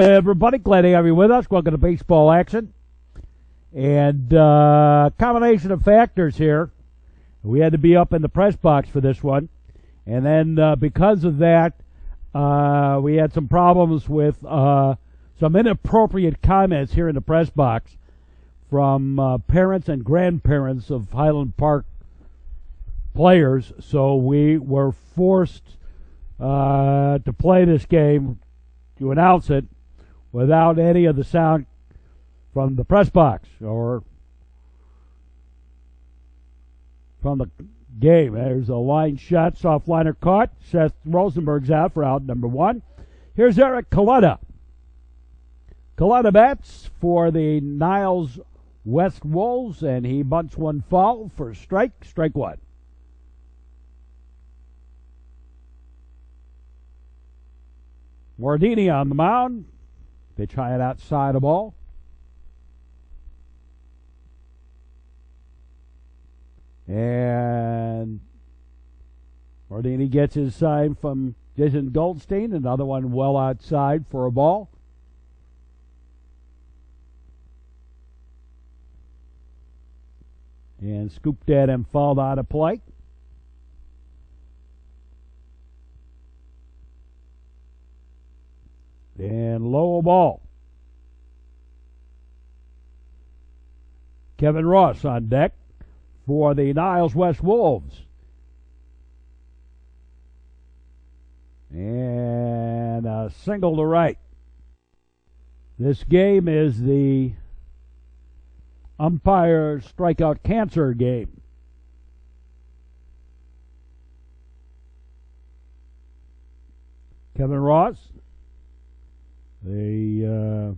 Everybody, glad to have you with us. Welcome to baseball action. And combination of factors here. We had to be up in the press box for this one. And then because of that, we had some problems with some inappropriate comments here in the press box from parents and grandparents of Highland Park players. So we were forced to play this game, to announce it, without any of the sound from the press box or from the game. There's a line shot, soft liner caught. Seth Rosenberg's out for out number one. Here's Eric Coletta. Coletta bats for the Niles West Wolves, and he bunts one foul for strike one. Mordini on the mound. Pitch high and outside the ball. And Mordini gets his sign from Jason Goldstein. Another one well outside for a ball. And scooped at him, fouled out of play. And low ball. Kevin Ross on deck for the Niles West Wolves. And a single to right. This game is the umpire strikeout cancer game. Kevin Ross, the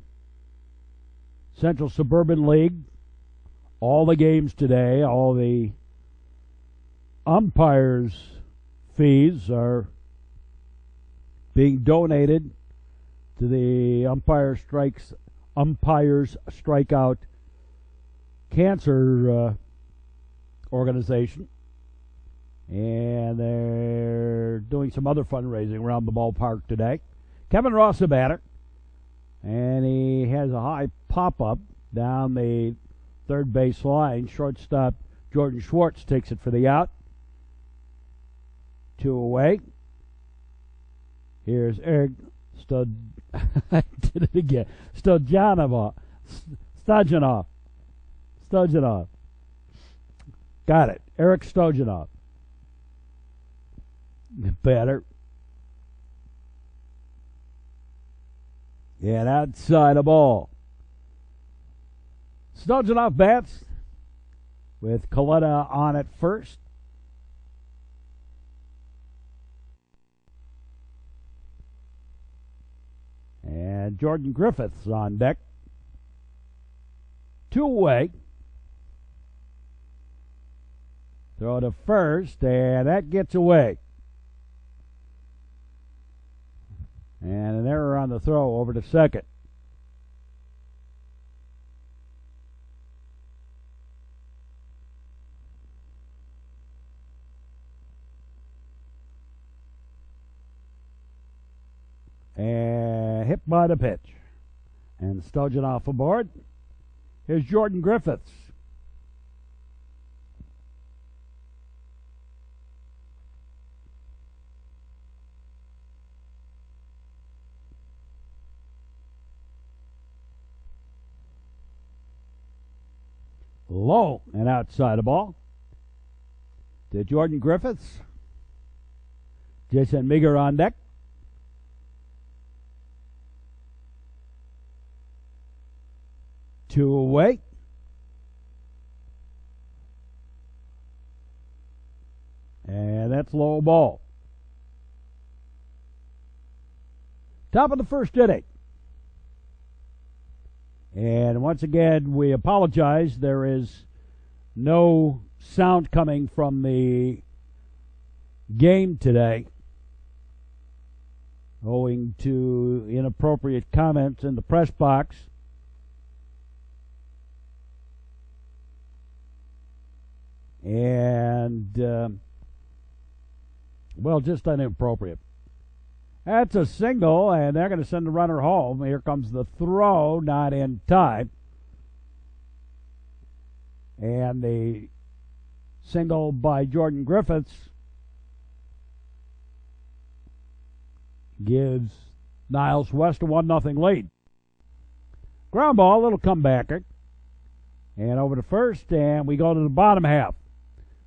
Central Suburban League, all the games today, all the umpires' fees are being donated to the umpires strikeout cancer organization, and they're doing some other fundraising around the ballpark today. Kevin Ross, a batter, and he has a high pop-up down the third base line. Shortstop Jordan Schwartz takes it for the out. 2 away. Here's Eric I did it again. Stojanov. Got it. Eric Stojanov. Batter. And outside the ball. Stojanov bats with Coletta on at first. And Jordan Griffiths on deck. 2 away. Throw to first, and that gets away. And an error on the throw over to second. And hit by the pitch. And Stojanov aboard. Here's Jordan Griffiths. Low and outside the ball to Jordan Griffiths. Jason Meager on deck. Two away. And that's low ball. Top of the first inning. And once again, we apologize. There is no sound coming from the game today, owing to inappropriate comments in the press box. And, well, just inappropriate. That's a single, and they're going to send the runner home. Here comes the throw, not in time. And the single by Jordan Griffiths gives Niles West a 1-0 lead. Ground ball, little comebacker. And over to first, and we go to the bottom half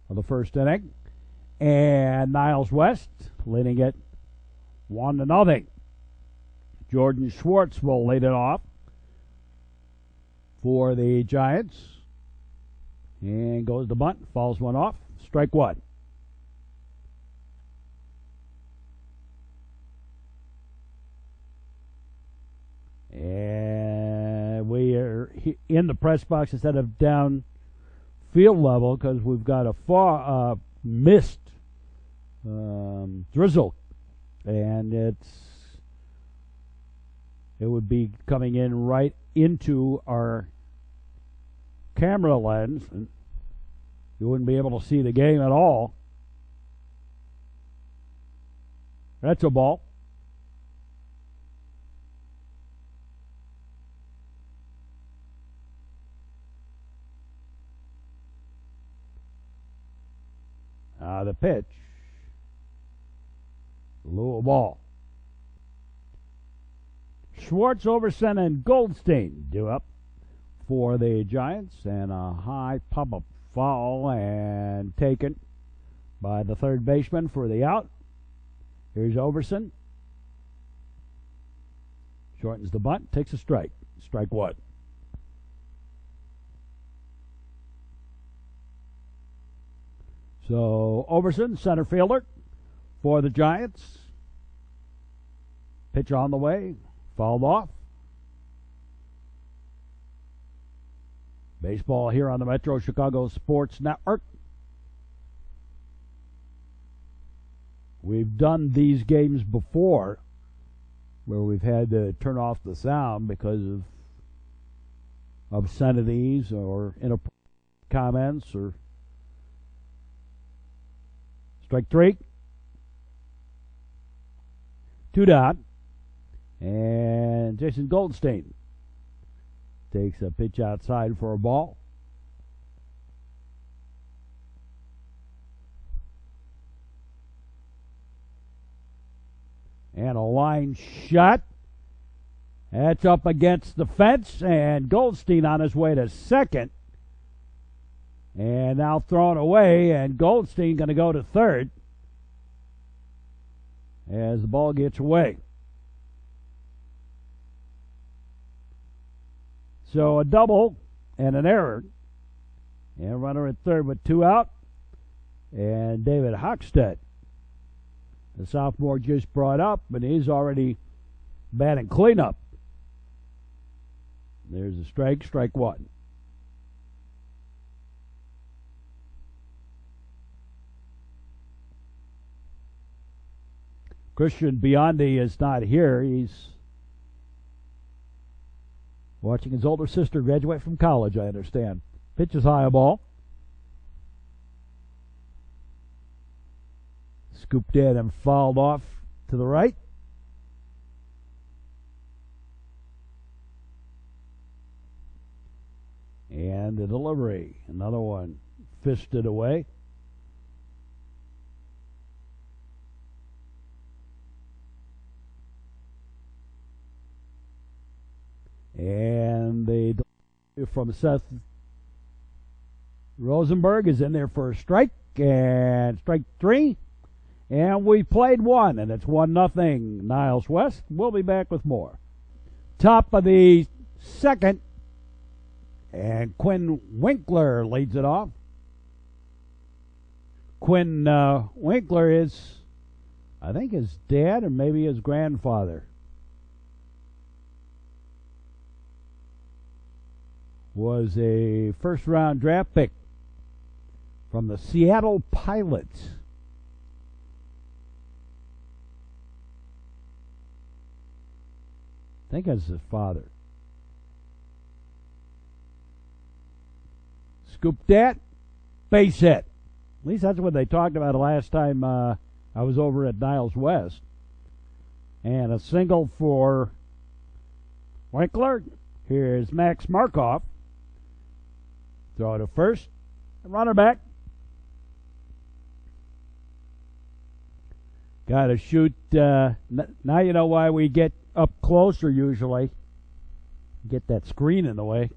of the first inning. And Niles West leading it 1-0. Jordan Schwartz will lead it off for the Giants. And goes the bunt, falls one off, strike one. And we are in the press box instead of down field level because we've got a far mist drizzle, and it would be coming in right into our camera lens, and you wouldn't be able to see the game at all. That's a ball. The pitch. Low ball. Schwartz, Overson, and Goldstein due up for the Giants, and a high pop-up foul and taken by the third baseman for the out. Here's Overson. Shortens the bunt, takes a strike. Strike one. So Overson, center fielder for the Giants. Pitch on the way, fouled off. Baseball here on the Metro Chicago Sports Network. We've done these games before where we've had to turn off the sound because of obscenities or inappropriate comments or strike three. 2-0. And Jason Goldstein takes a pitch outside for a ball. And a line shot. That's up against the fence, and Goldstein on his way to second. And now thrown away, and Goldstein going to go to third as the ball gets away. So a double and an error. And runner at third with two out. And David Hockstedt, the sophomore, just brought up, and he's already batting cleanup. There's a strike, strike one. Christian Biondi is not here. He's watching his older sister graduate from college, I understand. Pitch is high, a ball. Scooped in and fouled off to the right. And the delivery. Another one fisted away. And the from Seth Rosenberg is in there for a strike, and strike three. And we played one, and it's 1-0 Niles West. We'll be back with more. Top of the second, and Quinn Winkler leads it off. Quinn Winkler is, I think, his dad or maybe his grandfather was a first-round draft pick from the Seattle Pilots. I think that's his father. Scooped that, base hit. At least that's what they talked about the last time I was over at Niles West. And a single for Winkler. Here's Max Markoff. Throw to first. Runner back. Got to shoot. Now you know why we get up closer usually. Get that screen in the way.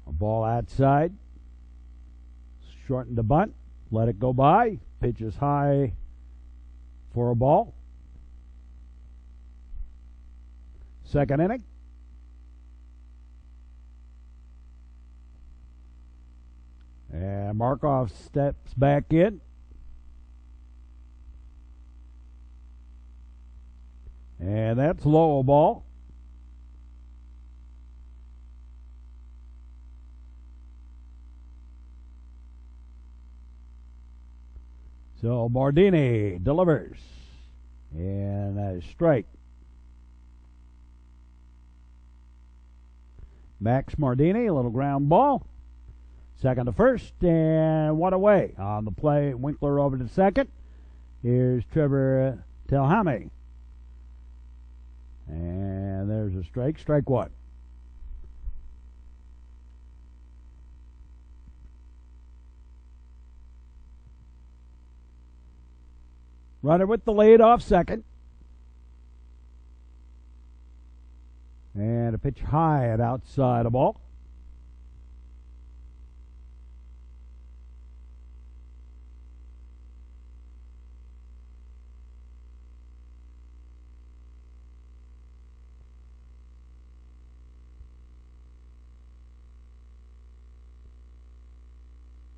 A ball outside. Shorten the bunt. Let it go by. Pitches high for a ball. Second inning. And Markoff steps back in. And that's low a ball. So Mardini delivers. And that is strike. Max Mardini, a little ground ball. Second to first, and one away. On the play, Winkler over to second. Here's Trevor Telhame. And there's a strike. Strike one. Runner with the lead off second. And a pitch high and outside a ball.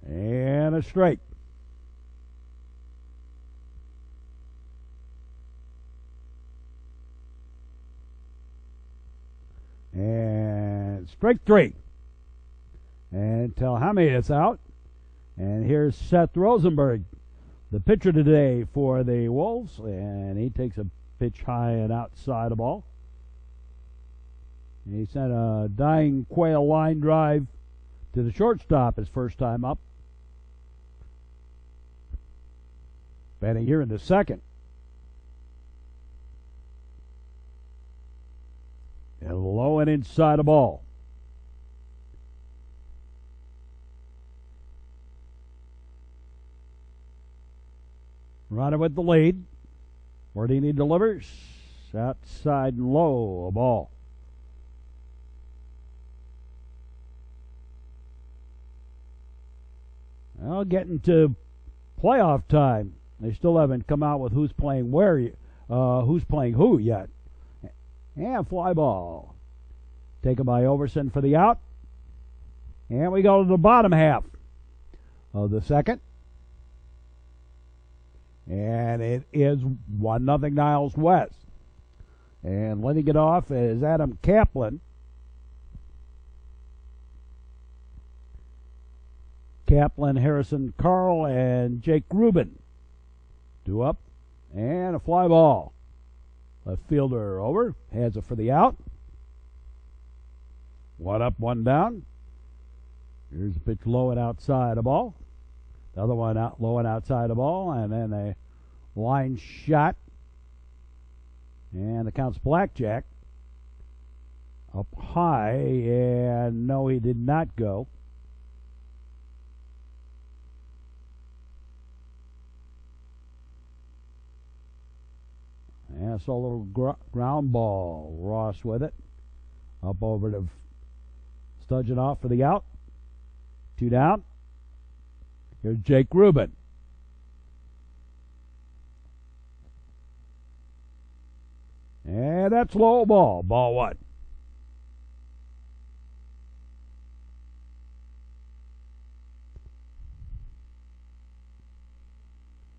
And a strike. And strike three. And Telhame is out. And here's Seth Rosenberg, the pitcher today for the Wolves. And he takes a pitch high and outside a ball. He sent a dying quail line drive to the shortstop his first time up. Batting here in the second. And low and inside a ball. Runner with the lead. Mardini delivers. Outside and low a ball. Well, getting to playoff time. They still haven't come out with who's playing where, who's playing who yet. And fly ball. Taken by Overson for the out. And we go to the bottom half of the second. And it is 1-0 Niles West. And letting it off is Adam Kaplan. Kaplan, Harrison Carl, and Jake Rubin. Two up. And a fly ball. Left fielder over. Has it for the out. One up, one down. Here's a pitch low and outside a ball. The other one out low and outside a ball. And then a line shot. And the count's blackjack. Up high. And no, he did not go. And I saw a little ground ball. Ross with it. Up over to Studgenoff for the out. Two down. Here's Jake Rubin. And that's low ball. Ball one.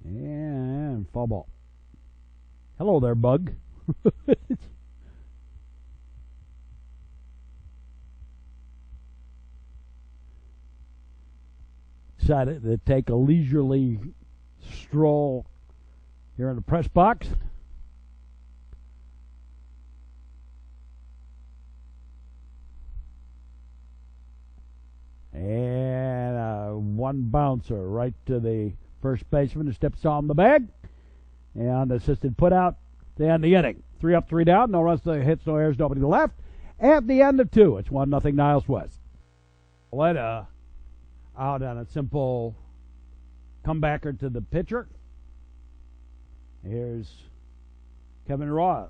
And foul ball. Hello there, Bug. Decided to take a leisurely stroll here in the press box. And one bouncer right to the first baseman who steps on the bag. And assisted put out to end the inning. 3 up, 3 down. No runs, no hits, no errors, nobody left. At the end of 2, it's 1-0 Niles West. Out on a simple comebacker to the pitcher. Here's Kevin Ross.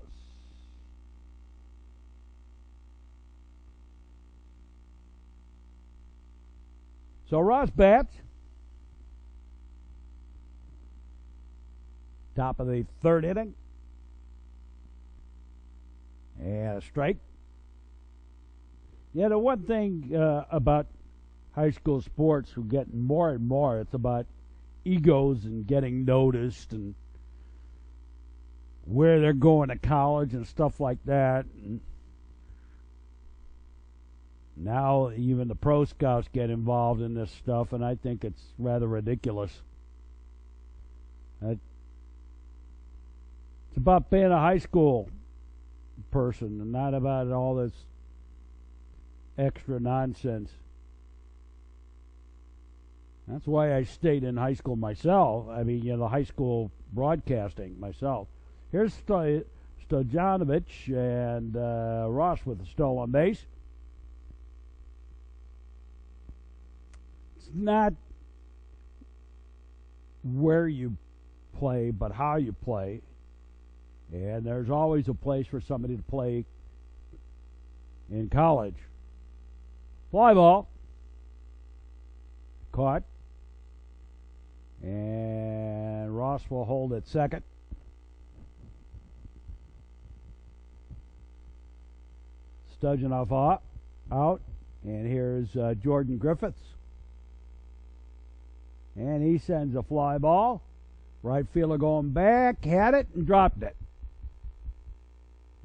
So Ross bats. Top of the 3rd inning. And a strike. Yeah, the one thing about high school sports, we're getting more and more, it's about egos and getting noticed and where they're going to college and stuff like that. And now even the pro scouts get involved in this stuff, and I think it's rather ridiculous. It's about being a high school person and not about all this extra nonsense. That's why I stayed in high school myself. I mean, the high school broadcasting myself. Here's Stojanovic and Ross with a stolen base. It's not where you play, but how you play. And there's always a place for somebody to play in college. Fly ball. Caught. And Ross will hold at second. Stojanov out. And here's Jordan Griffiths. And he sends a fly ball. Right fielder going back, had it, and dropped it.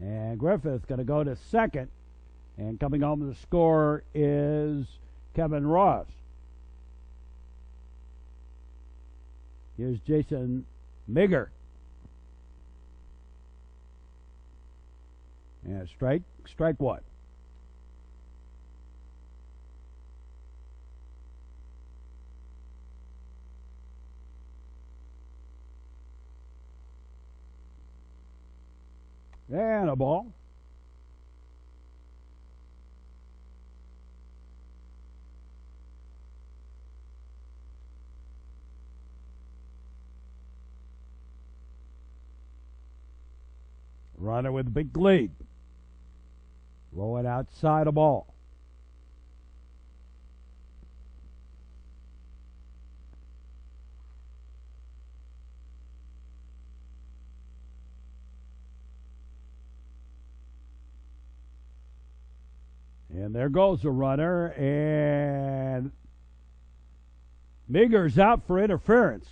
And Griffith's going to go to second. And coming home to score is Kevin Ross. Here's Jason Migger. And strike one. And a ball. Runner with a big lead. Rolling outside a ball. And there goes the runner, and Migger's out for interference.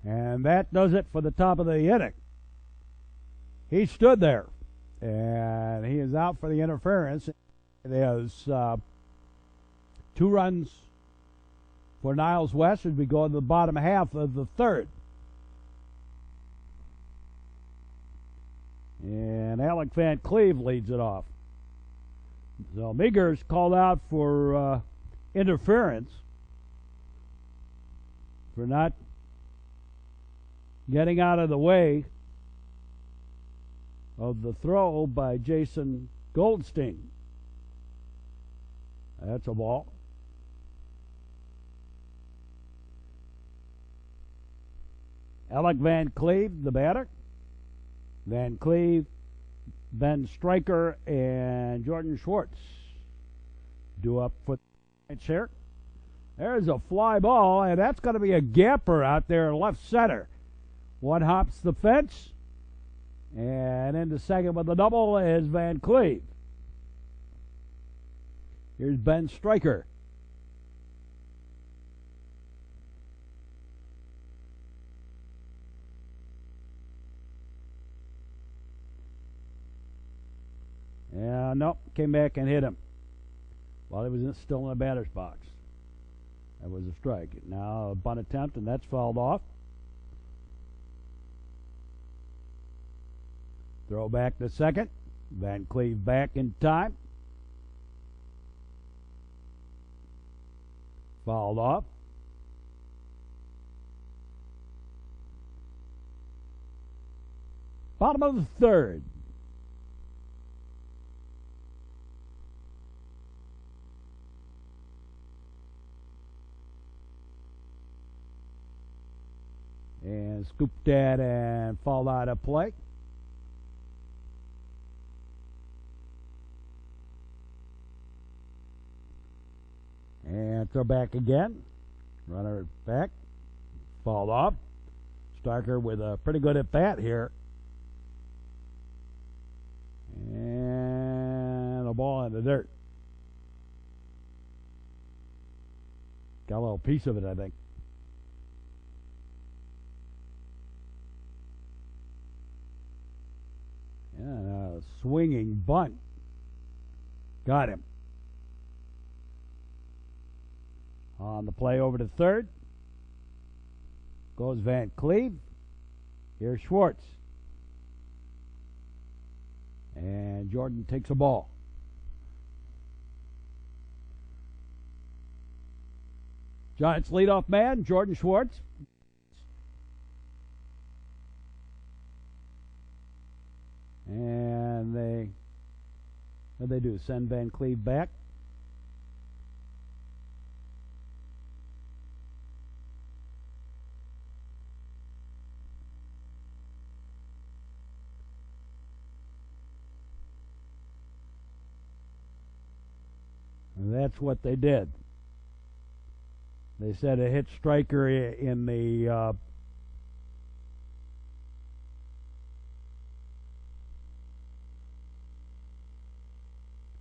And that does it for the top of the inning. He stood there, and he is out for the interference. There's 2 runs for Niles West as we go to the bottom half of the 3rd. And Alec Van Cleve leads it off. So Migger's called out for interference for not getting out of the way of the throw by Jason Goldstein. That's a ball. Alec Van Cleve, the batter. Van Cleve, Ben Stryker, and Jordan Schwartz due up for the here. There's a fly ball, and that's going to be a gapper out there in left center. One hops the fence, and into second with the double is Van Cleve. Here's Ben Stryker. Yeah, nope, came back and hit him while he was still in the batter's box. That was a strike. Now a bunt attempt, and that's fouled off. Throw back to second. Van Cleve back in time. Fouled off. Bottom of the third. And scooped that and fall out of play. And throw back again. Runner back. Fall off. Starker with a pretty good at bat here. And a ball in the dirt. Got a little piece of it, I think. And a swinging bunt. Got him. On the play over to third. Goes Van Cleve. Here's Schwartz. And Jordan takes a ball. Giants leadoff man, Jordan Schwartz. And what they do? Send Van Cleve back. And that's what they did. They said a hit striker in the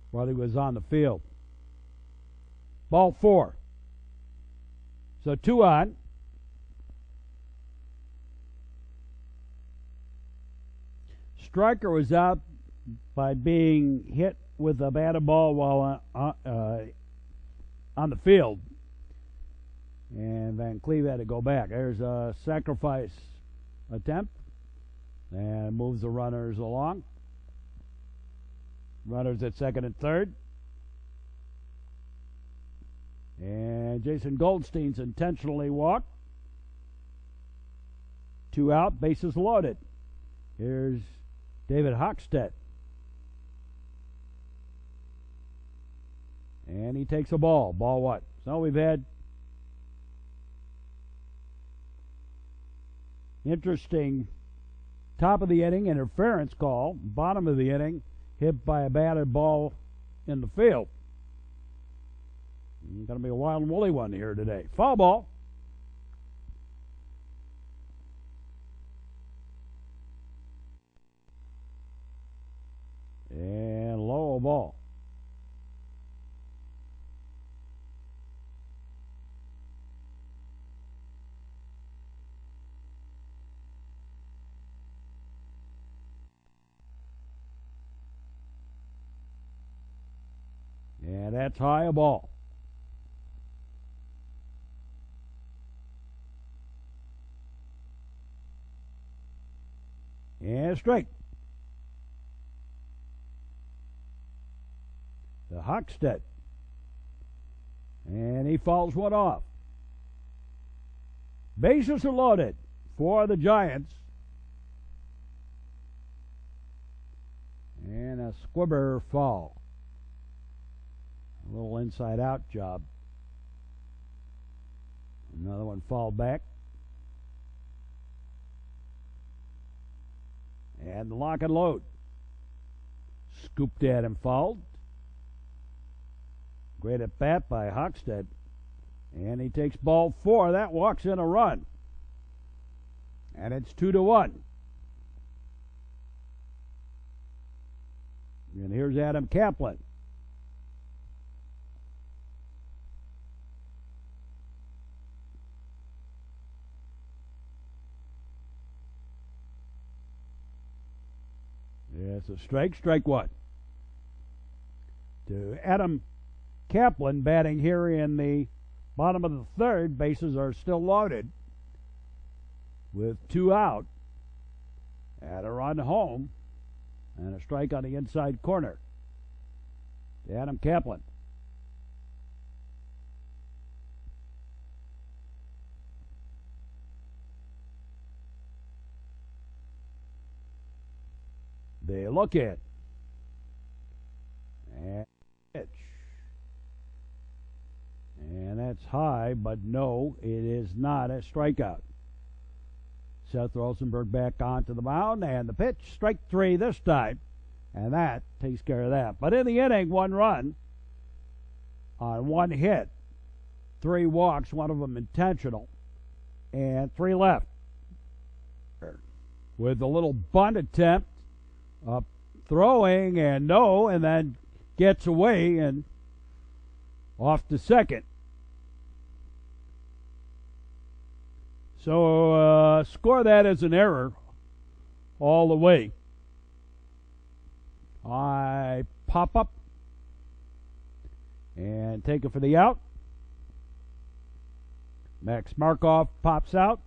while he was on the field. Ball 4. So 2 on. Striker was out by being hit with a batted ball while on the field. And Van Cleve had to go back. There's a sacrifice attempt. And moves the runners along. Runners at second and third. And Jason Goldstein's intentionally walked. 2 out, bases loaded. Here's David Hochstedt. And he takes a ball. Ball what? So we've had interesting top of the inning interference call. Bottom of the inning, hit by a batted ball in the field. Going to be a wild and woolly one here today. Foul ball. And low ball. And that's high a ball. And strike. The Hochstedt. And he fouls one off. Bases are loaded for the Giants. And a squibber foul. A little inside-out job. Another one fouled back. And lock and load. Scooped at and fouled. Great at bat by Hochstedt. And he takes ball 4. That walks in a run. And it's 2-1. And here's Adam Kaplan. Yes, a strike 1. To Adam Kaplan batting here in the bottom of the third. Bases are still loaded with 2 out. At a run home and a strike on the inside corner to Adam Kaplan. They look in. And pitch. And that's high, but no, it is not a strikeout. Seth Rosenberg back onto the mound, and the pitch, strike 3 this time. And that takes care of that. But in the inning, 1 run on 1 hit, 3 walks, 1 of them intentional, and 3 left. With a little bunt attempt, throwing, and no, and then gets away and off to second. So score that as an error all the way. I pop up and take it for the out. Max Markov pops out.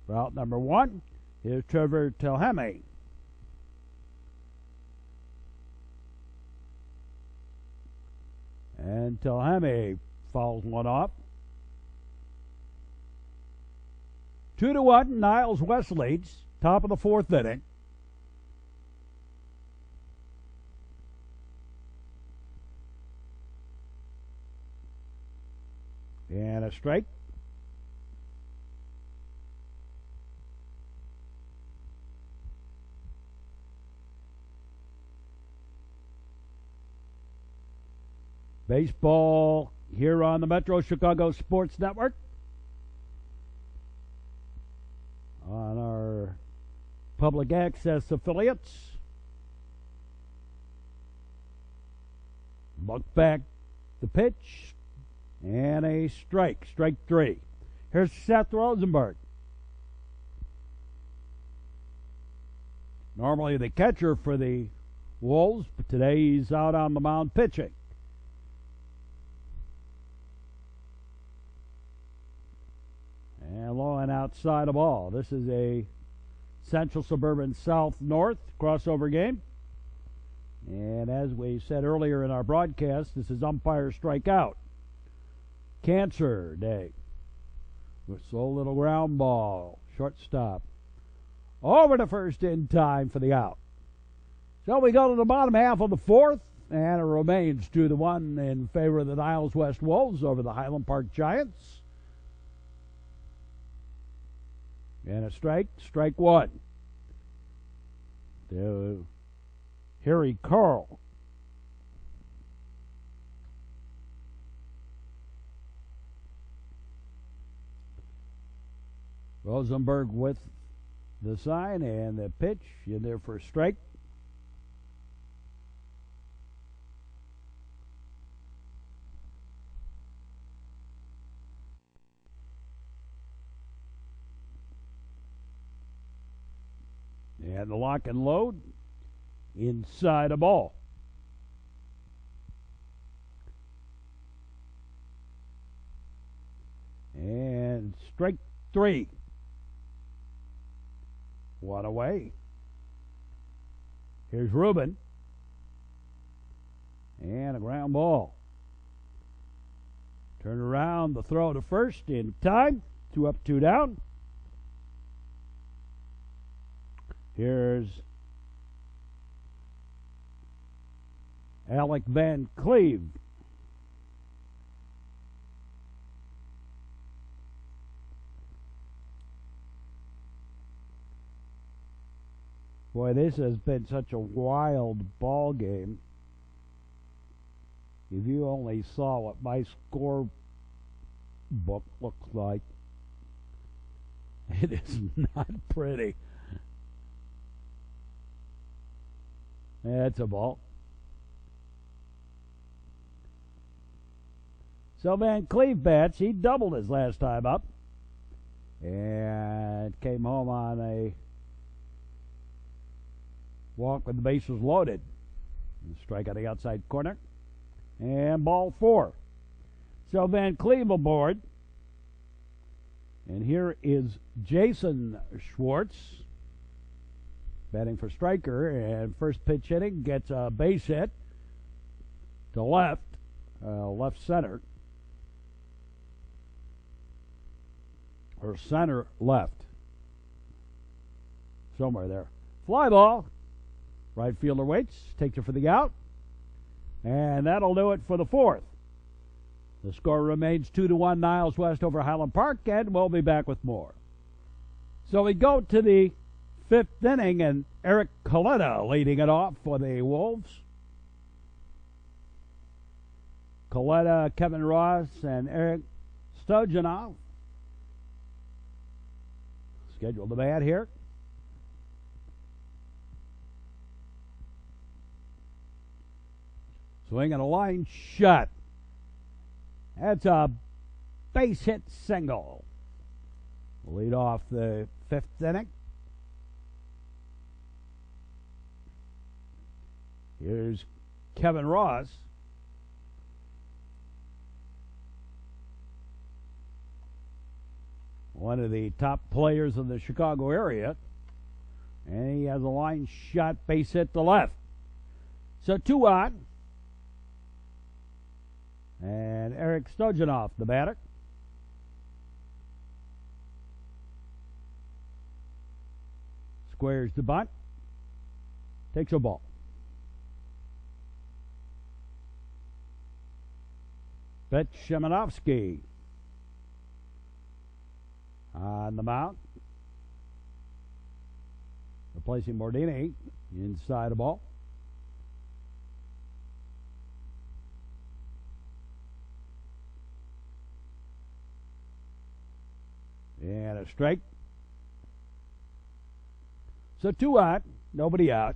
Route number 1. Here's Trevor Telhame. And Telhame fouls one off. 2-1, Niles West leads. Top of the 4th inning. And a strike. Baseball here on the Metro Chicago Sports Network. On our public access affiliates. Look back, the pitch, and a strike. Strike 3. Here's Seth Rosenberg. Normally the catcher for the Wolves, but today he's out on the mound pitching. And low and outside of ball. This is a Central Suburban South-North crossover game. And as we said earlier in our broadcast, this is umpire strikeout. Cancer day. With so little ground ball. Shortstop. Over to first in time for the out. So we go to the bottom half of the 4th. And it remains 2-1 in favor of the Niles West Wolves over the Highland Park Giants. And a strike, strike 1. To Harry Carl. Rosenberg with the sign and the pitch. In there for a strike. And the lock and load inside a ball. And strike 3. 1 away. Here's Rubin. And a ground ball. Turn around, the throw to first in time. 2 up, 2 down. Here's Alec Van Cleve. Boy, this has been such a wild ball game. If you only saw what my score book looks like, it is not pretty. That's a ball. So Van Cleve bats. He doubled his last time up. And came home on a walk with the bases loaded. Strike on the outside corner. And ball 4. So Van Cleve aboard. And here is Jason Schwartz. Batting for Stryker, and first pitch hitting gets a base hit to left center, or center left, somewhere there. Fly ball, Right fielder waits, takes it for the out, and that'll do it for the fourth. The score remains 2-1 Niles West over Highland Park, and we'll be back with more. So we go to the fifth inning, and Eric Coletta leading it off for the Wolves. Coletta, Kevin Ross, and Eric Stojanov scheduled to bat here. Swinging a line shot. That's a base hit single. Lead off the fifth inning. Here's Kevin Ross. One of the top players in the Chicago area. And he has a line shot base hit to left. So 2 out. And Eric Stojanov, the batter. Squares the bunt. Takes a ball. Bet Shemanovsky on the mound. Replacing Mordini inside the ball. And a strike. So 2 out, nobody out.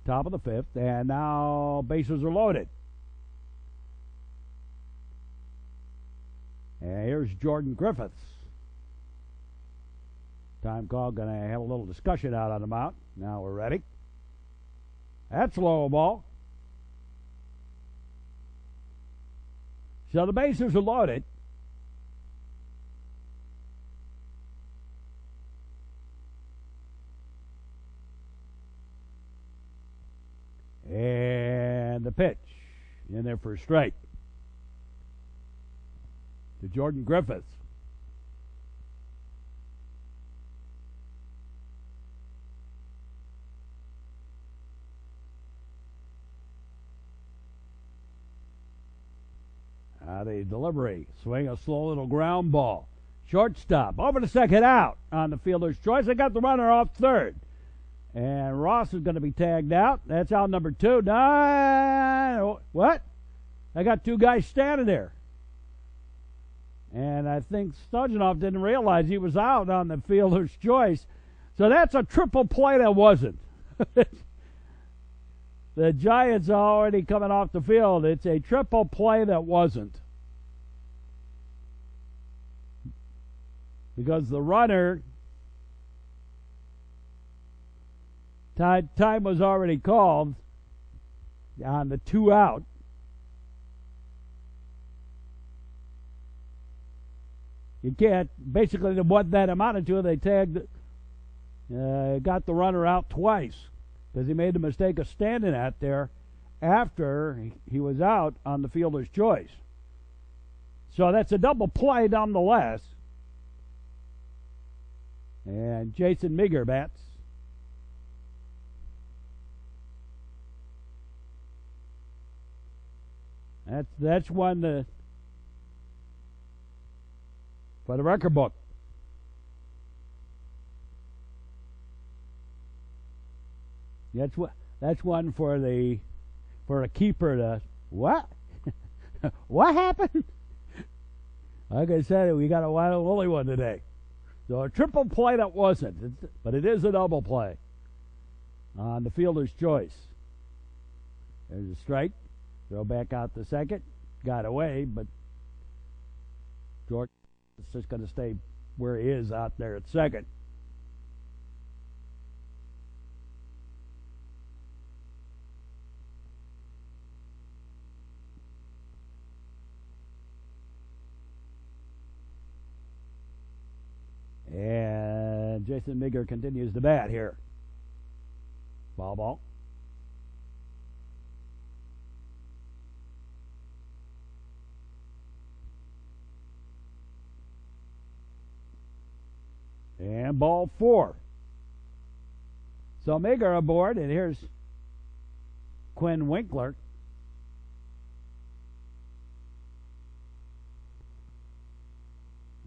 Top of the fifth, and now bases are loaded. And here's Jordan Griffiths. Time call, going to have a little discussion out on the mound. Now we're ready. That's a low ball. So the bases are loaded. And the pitch in there for a strike to Jordan Griffiths. The delivery. Swing a slow little ground ball. Shortstop. Over to second out on the fielder's choice. They got the runner off third. And Ross is going to be tagged out. That's out number 2. What? I got 2 guys standing there. And I think Stojanov didn't realize he was out on the fielder's choice. So that's a triple play that wasn't. The Giants are already coming off the field. It's a triple play that wasn't. Because the runner, time was already called on the 2 out. You can't, basically what that amounted to, they tagged, got the runner out twice because he made the mistake of standing out there after he was out on the fielder's choice. So that's a double play nonetheless. And Jason Meager bats. That's one for the record book. That's one for a keeper to what? What happened? Like I said, we got a wild woolly one today. So a triple play that wasn't, but it is a double play on the fielder's choice. There's a strike. Throw back out the second. Got away, but George is just going to stay where he is out there at second. And Jason Meager continues to bat here. Foul ball. And ball 4. So Meager aboard, and here's Quinn Winkler.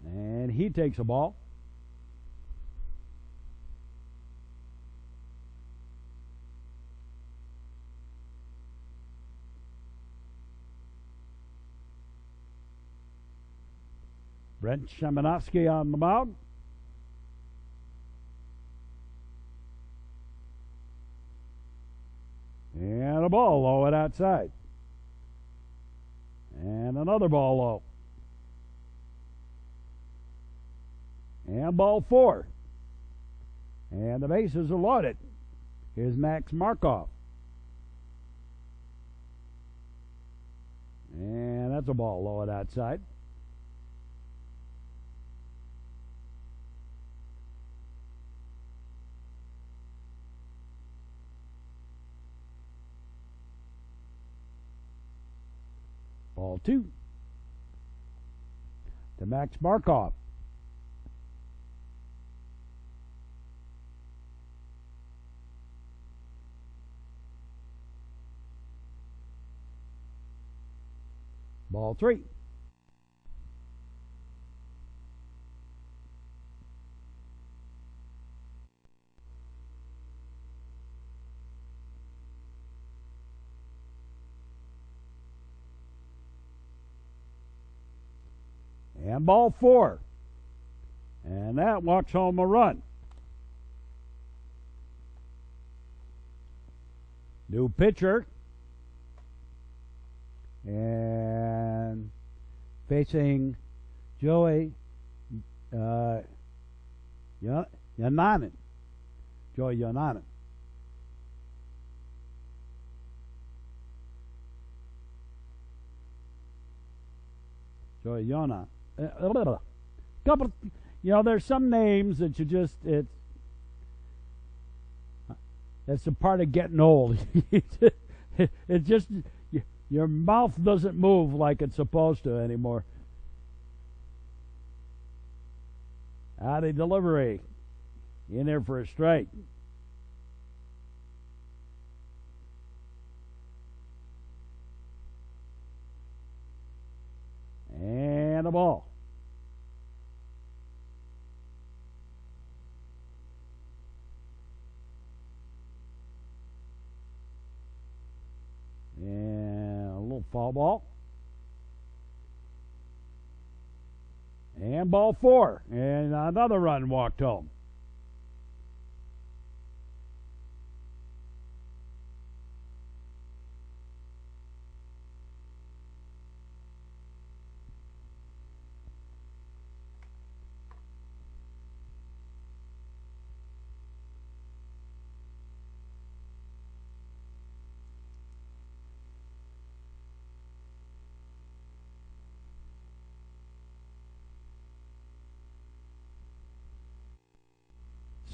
And he takes a ball. Brent Shemanovsky on the mound. And a ball low and outside. And another ball low. And ball 4. And the bases are loaded. Here's Max Markov. And that's a ball low and outside. Ball 2 to Max Markov. Ball 3. And ball 4. And that walks home a run. New pitcher. And facing Joey Yonanen. Joey Yonanen. Joey Yona. Couple, there's some names that you just it's a part of getting old. It just your mouth doesn't move like it's supposed to anymore. Out of delivery, in there for a strike. And a ball. And a little foul ball. And ball 4. And another run walked home.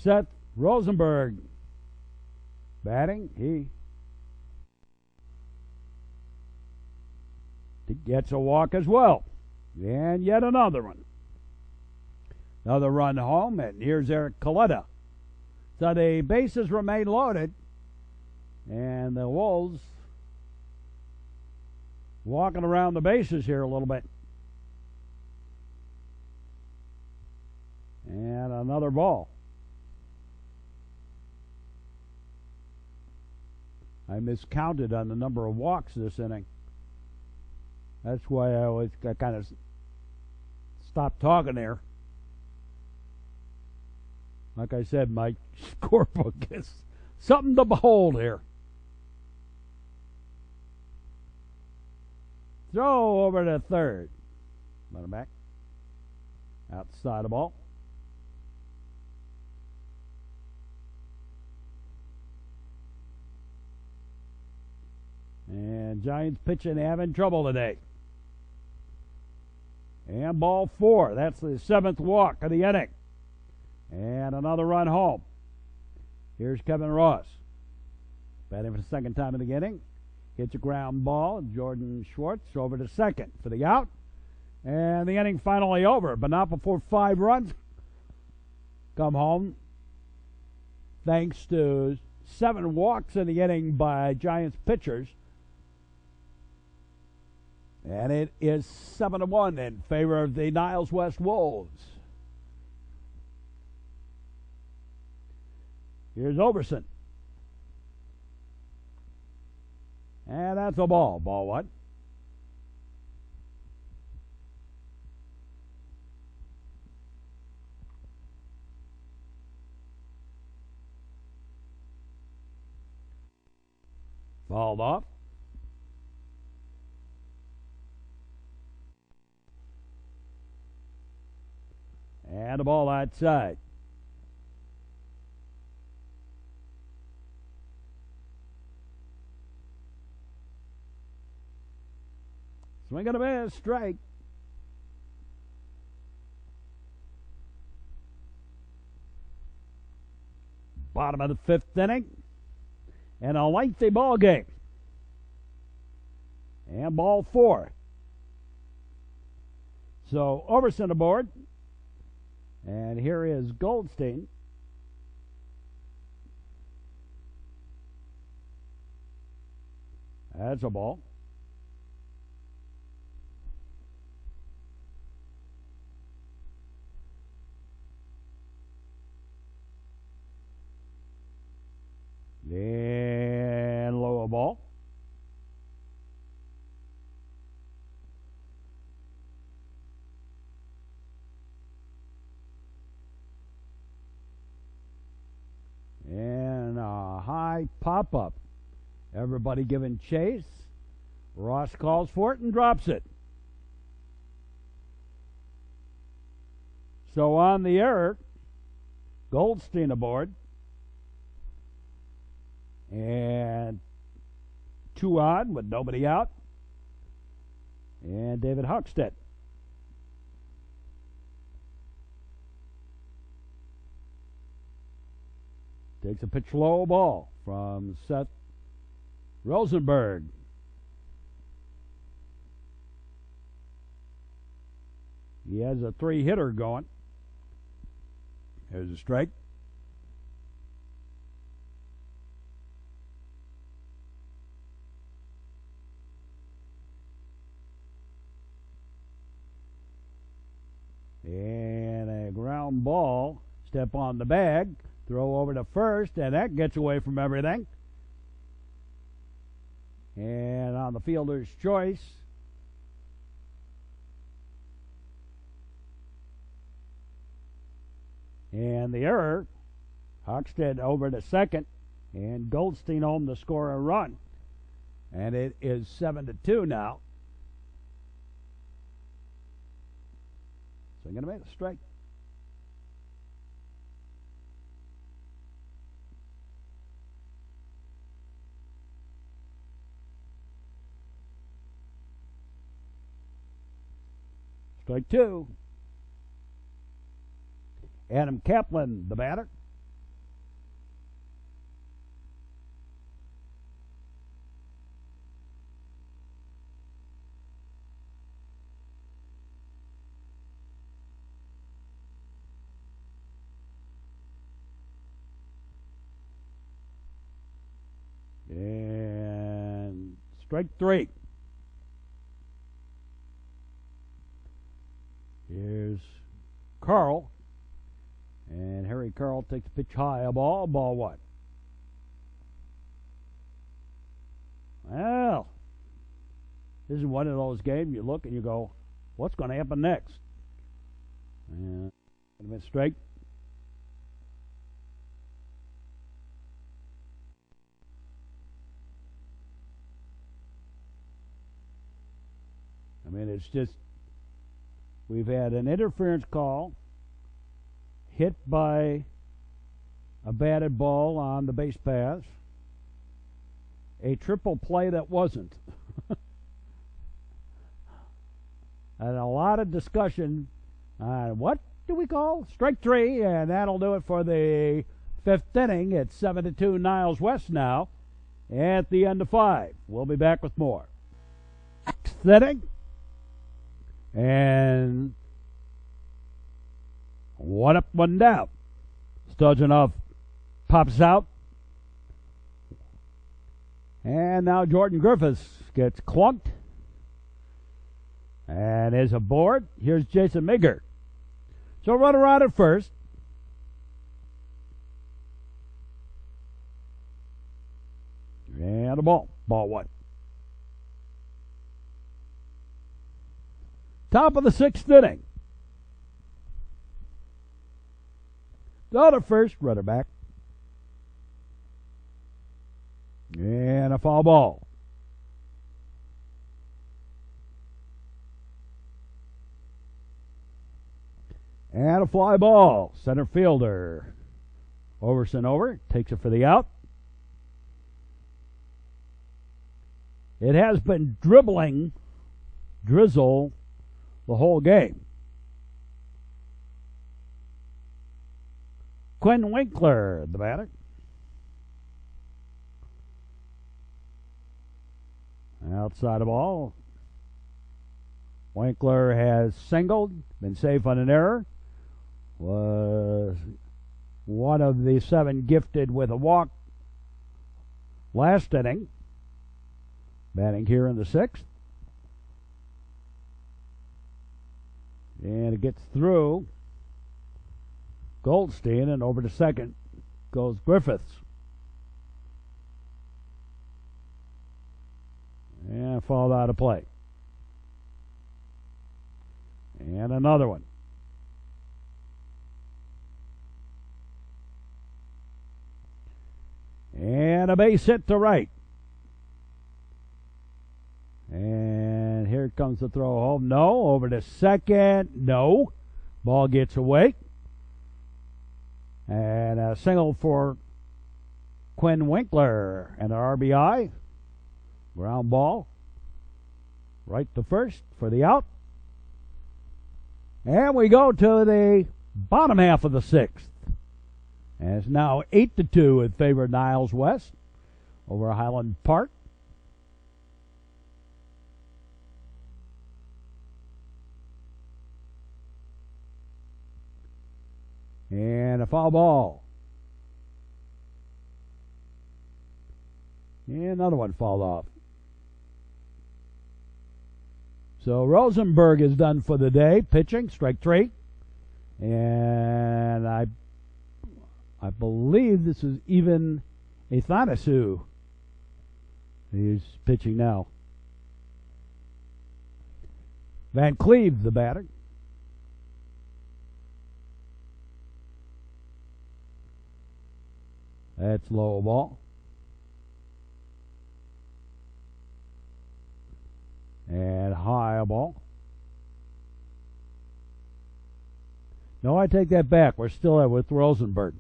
Seth Rosenberg batting. He gets a walk as well. And yet another one. Another run home, and here's Eric Coletta. So the bases remain loaded, and the Wolves walking around the bases here a little bit. And another ball. I miscounted on the number of walks this inning. That's why I kind of stopped talking there. Like I said, my scorebook is something to behold here. Throw over to third. Runner back. Outside the ball. And Giants pitching having trouble today. And ball 4. That's the 7th walk of the inning. And another run home. Here's Kevin Ross. Batting for the second time in the inning. Hits a ground ball. Jordan Schwartz over to second for the out. And the inning finally over, but not before 5 runs come home. Thanks to 7 walks in the inning by Giants pitchers. And it is 7-1 in favor of the Niles West Wolves. Here's Overson. And that's a ball. Ball 1. Fouled off. And the ball outside. Swing and a miss, strike. Bottom of the 5th inning. And a lengthy ball game. And ball 4. So Overson aboard. And here is Goldstein. That's a ball. And low a ball. And a high pop-up. Everybody giving chase. Ross calls for it and drops it. So on the error, Goldstein aboard. And 2 on with nobody out. And David Huckstead. Takes a pitch low ball from Seth Rosenberg. He has a 3-hitter going. There's a strike. And a ground ball. Step on the bag. Throw over to first, and that gets away from everything. And on the fielder's choice. And the error. Hockstead over to second. And Goldstein home to score a run. And it is 7-2 now. So I'm going to make a strike. Strike 2. Adam Kaplan, the batter. And strike 3. Here's Carl. And Harry Carl takes a pitch high, a ball. Ball 1. Well, this is one of those games you look and you go, what's going to happen next? And a bit straight. I mean, it's just, we've had an interference call, hit by a batted ball on the base paths, a triple play that wasn't, and a lot of discussion on what do we call strike 3, and that'll do it for the 5th inning. It's 7-2 Niles West now at the end of 5. We'll be back with more. 6th inning. And 1 up, 1 down. Stojanov pops out And now Jordan Griffiths gets clunked and is aboard. Here's Jason Migger. So run around at first. And a ball. Ball one. Top of the sixth inning. Go to first, runner back. And a foul ball. And a fly ball. Center fielder. Overson over. Takes it for the out. It has been drizzle the whole game. Quinn Winkler, the batter. Outside the ball. Winkler has singled, been safe on an error. Was one of the 7 gifted with a walk last inning. Batting here in the 6th. And it gets through Goldstein, and over to second goes Griffiths. And fouled out of play. And another one. And a base hit to right. And here comes the throw home. No. Over to second. No. Ball gets away. And a single for Quinn Winkler. And an RBI. Ground ball. Right to first for the out. And we go to the bottom half of the 6th. And it's now 8-2 in favor of Niles West over Highland Park. And a foul ball. And another one fouled off. So Rosenberg is done for the day, pitching, strike 3. And I believe this is even Athanasu. He's pitching now. Van Cleve, the batter. That's low ball. And high ball. No, I take that back. We're still with Rosenberg.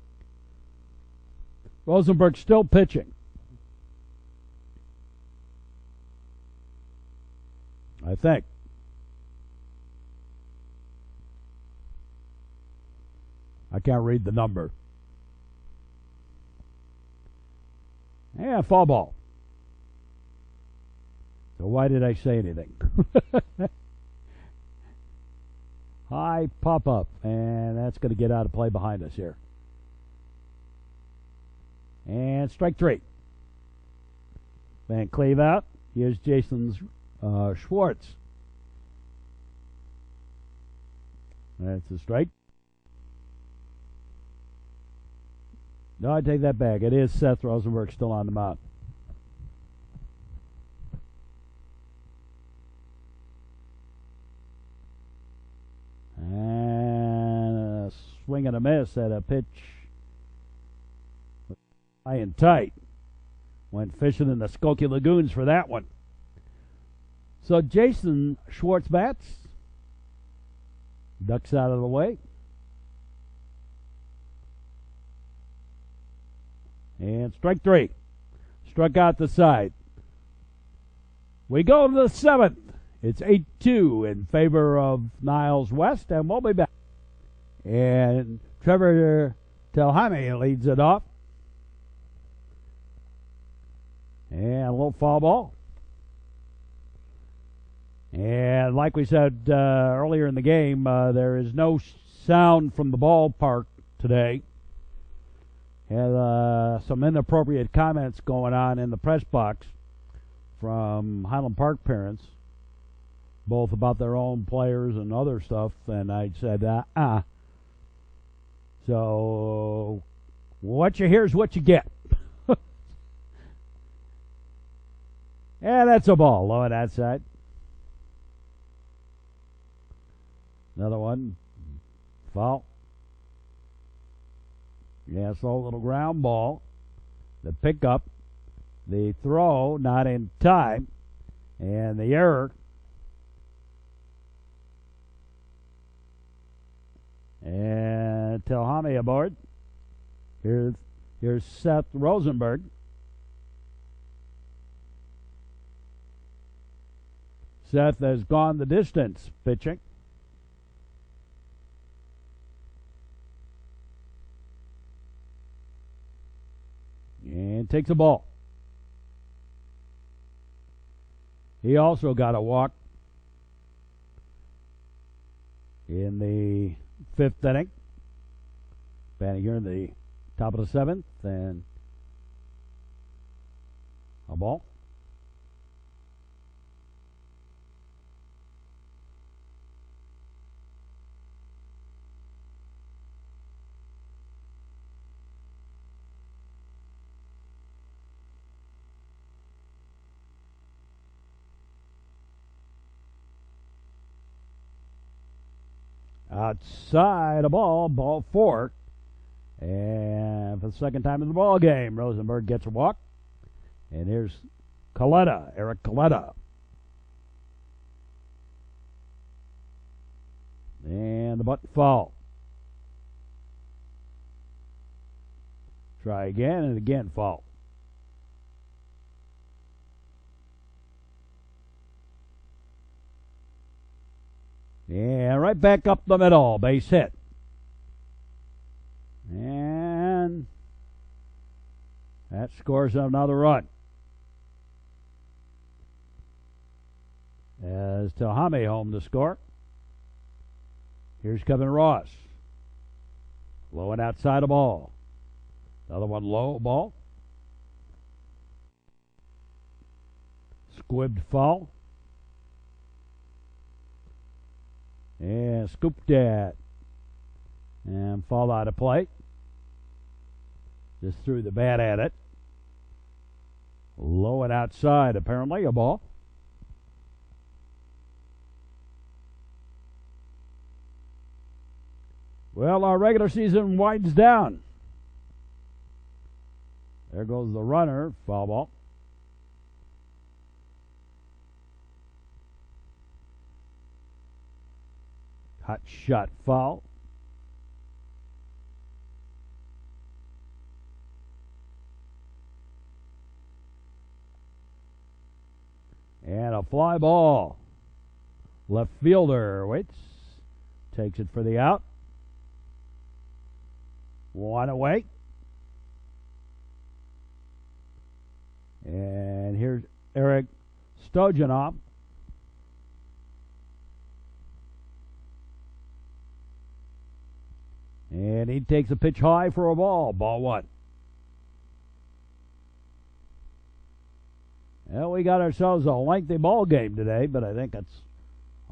Rosenberg's still pitching. I think. I can't read the number. Yeah, foul ball. So why did I say anything? High pop up, and that's going to get out of play behind us here. And strike 3. Van Cleve out. Here's Jason's Schwartz. That's a strike. No, I take that back. It is Seth Rosenberg still on the mound. And a swing and a miss at a pitch. High and tight. Went fishing in the Skokie Lagoons for that one. So Jason Schwartz bats. Ducks out of the way. And strike 3. Struck out the side. We go to the 7th. It's 8-2 in favor of Niles West, and we'll be back. And Trevor Telhame leads it off. And a little foul ball. And like we said earlier in the game, there is no sound from the ballpark today. Had some inappropriate comments going on in the press box. from Highland Park parents, both about their own players and other stuff, and I said, So, what you hear is what you get. And that's a ball, low on that side. Another one, foul. Yeah, slow little ground ball. The pickup, the throw, not in time, and the error. And Telhami aboard. Here's Seth Rosenberg. Seth has gone the distance pitching. And takes a ball. He also got a walk in the 5th inning. Batting here in the top of the 7th, and a ball. Outside a ball, ball 4. And for the second time in the ball game, Rosenberg gets a walk. And here's Coletta, Eric Coletta. And the button foul. Try again, and again foul. And right back up the middle, base hit. And that scores another run. As Telhami home to score. Here's Kevin Ross. Low and outside a ball. Another one low ball. Squibbed foul. And scooped at. And fall out of play. Just threw the bat at it. Low and outside, apparently, a ball. Well, our regular season winds down. There goes the runner, foul ball. Hot shot foul. And a fly ball. Left fielder waits. Takes it for the out. One away. And here's Eric Stojanov. And he takes a pitch high for a ball. Ball 1. Well, we got ourselves a lengthy ball game today, but I think it's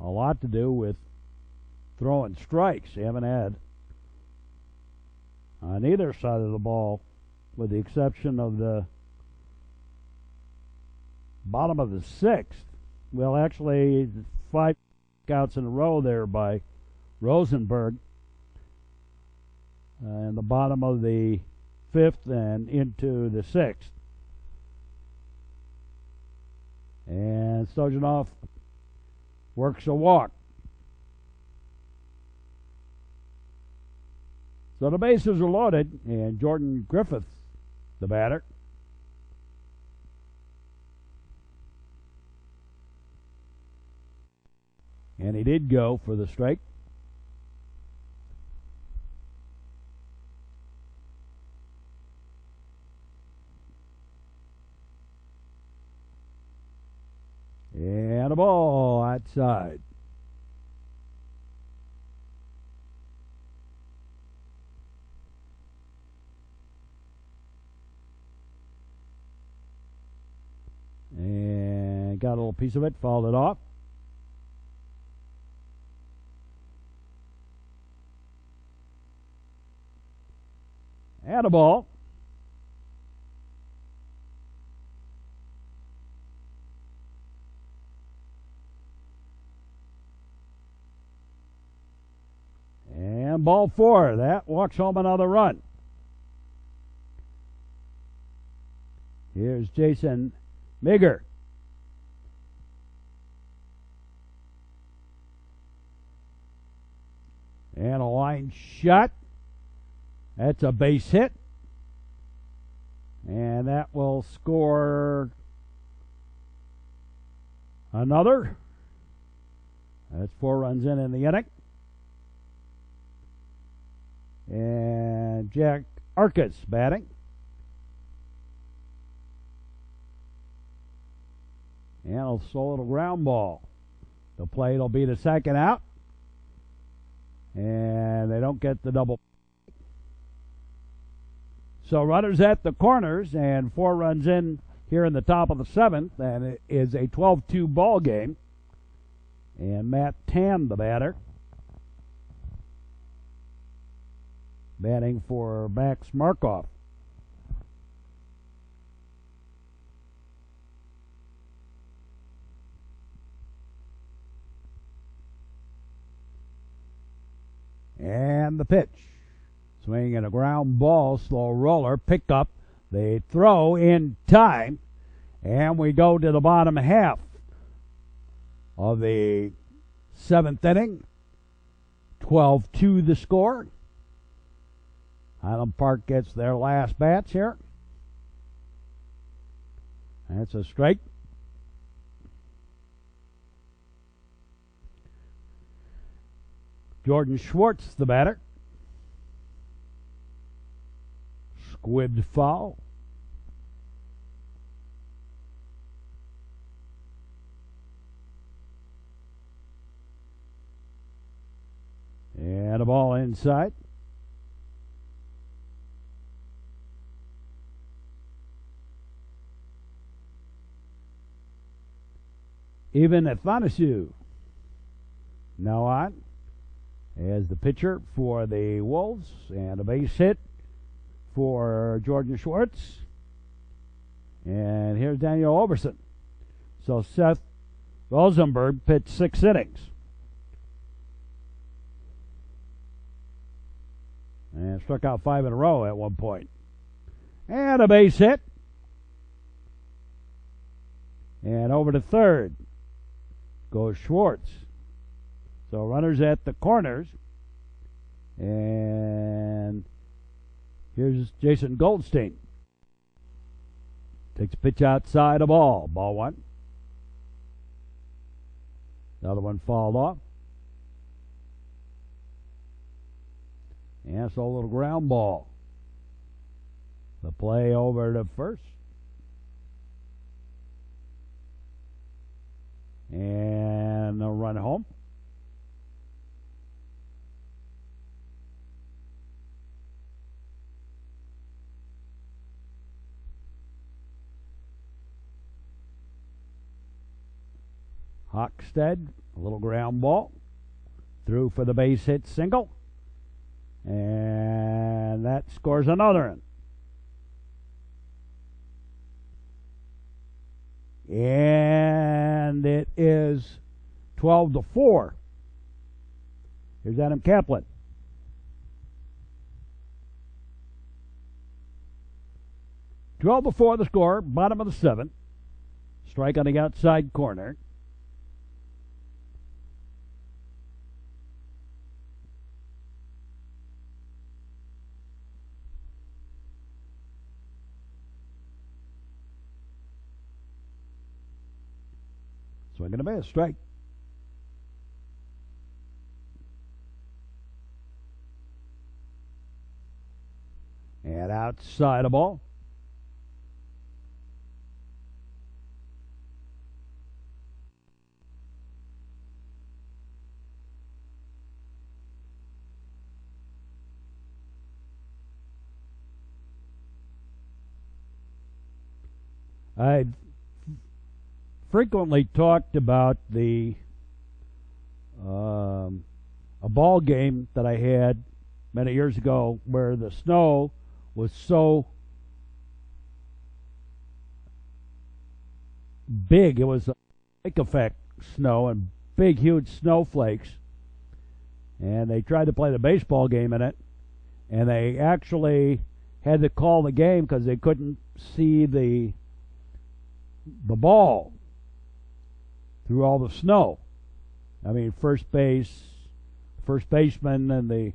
a lot to do with throwing strikes. You haven't had on either side of the ball, with the exception of the bottom of the 6th. Well, actually, 5 outs in a row there by Rosenberg. In the bottom of the 5th and into the 6th. And Stojanov works a walk. So the bases are loaded, and Jordan Griffith, the batter. And he did go for the strike. And a ball outside. And And got a little piece of it, fouled it off. And a ball. And ball 4. That walks home another run. Here's Jason Migger. And a line shot. That's a base hit. And that will score another. That's 4 runs in the inning. And Jack Arcus batting. And a slow little ground ball. The plate will be the second out. And they don't get the double. So runners at the corners and 4 runs in here in the top of the 7th. And it is a 12-2 ball game. And Matt Tam, the batter. Batting for Max Markov. And the pitch. Swinging a ground ball, slow roller, pick up. They throw in time. And we go to the bottom half of the 7th inning. 12-2 the score. Highland Park gets their last bats here. That's a strike. Jordan Schwartz, the batter. Squibbed foul. And a ball inside. Even Athanasu now on as the pitcher for the Wolves, and a base hit for Jordan Schwartz. And here's Daniel Overson. So Seth Rosenberg pitched 6 innings. And struck out 5 in a row at one point. And a base hit. And over to third goes Schwartz. So runners at the corners. And here's Jason Goldstein. Takes a pitch outside a ball. Ball 1. Another one fouled off. And so a little ground ball. The play over to first. And a run home. Hockstead, a little ground ball. Through for the base hit single. And that scores another one. And it is 12-4. Here's Adam Kaplan. Twelve before the score, bottom of the 7th. Strike on the outside corner. Swing and a miss, strike. And outside a ball. frequently talked about a ball game that I had many years ago where the snow was so big. It was a lake effect snow and big, huge snowflakes. And they tried to play the baseball game in it, and they actually had to call the game because they couldn't see the ball through all the snow. I mean, first baseman, and the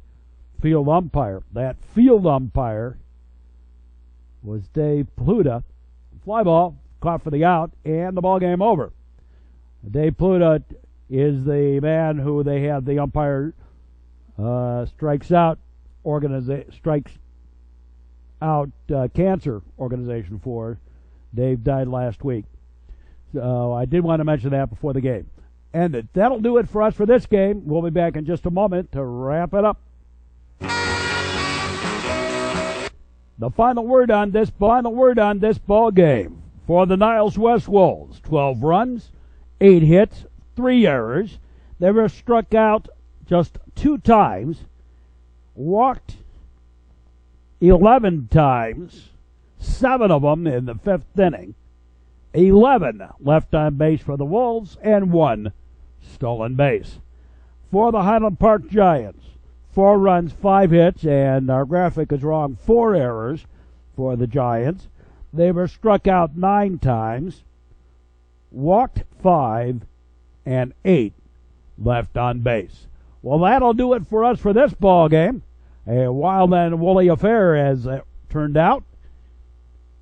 field umpire. That field umpire was Dave Pluta. Fly ball, caught for the out, and the ball game over. Dave Pluta is the man who they have the umpire strikes out cancer organization for. Dave died last week. So I did want to mention that before the game. And that'll do it for us for this game. We'll be back in just a moment to wrap it up. The final word on this ball game for the Niles West Wolves: 12 runs, 8 hits, 3 errors. They were struck out just 2 times, walked 11 times, 7 of them in the 5th inning. 11 left on base for the Wolves, and 1 stolen base. For the Highland Park Giants, 4 runs, 5 hits, and our graphic is wrong, 4 errors for the Giants. They were struck out 9 times, walked 5, and 8 left on base. Well, that'll do it for us for this ball game. A wild and woolly affair as it turned out.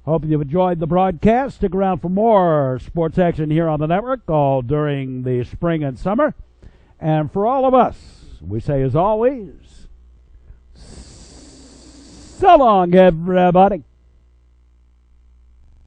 Hope you've enjoyed the broadcast. Stick around for more sports action here on the network all during the spring and summer. And for all of us, we say as always, so long, everybody.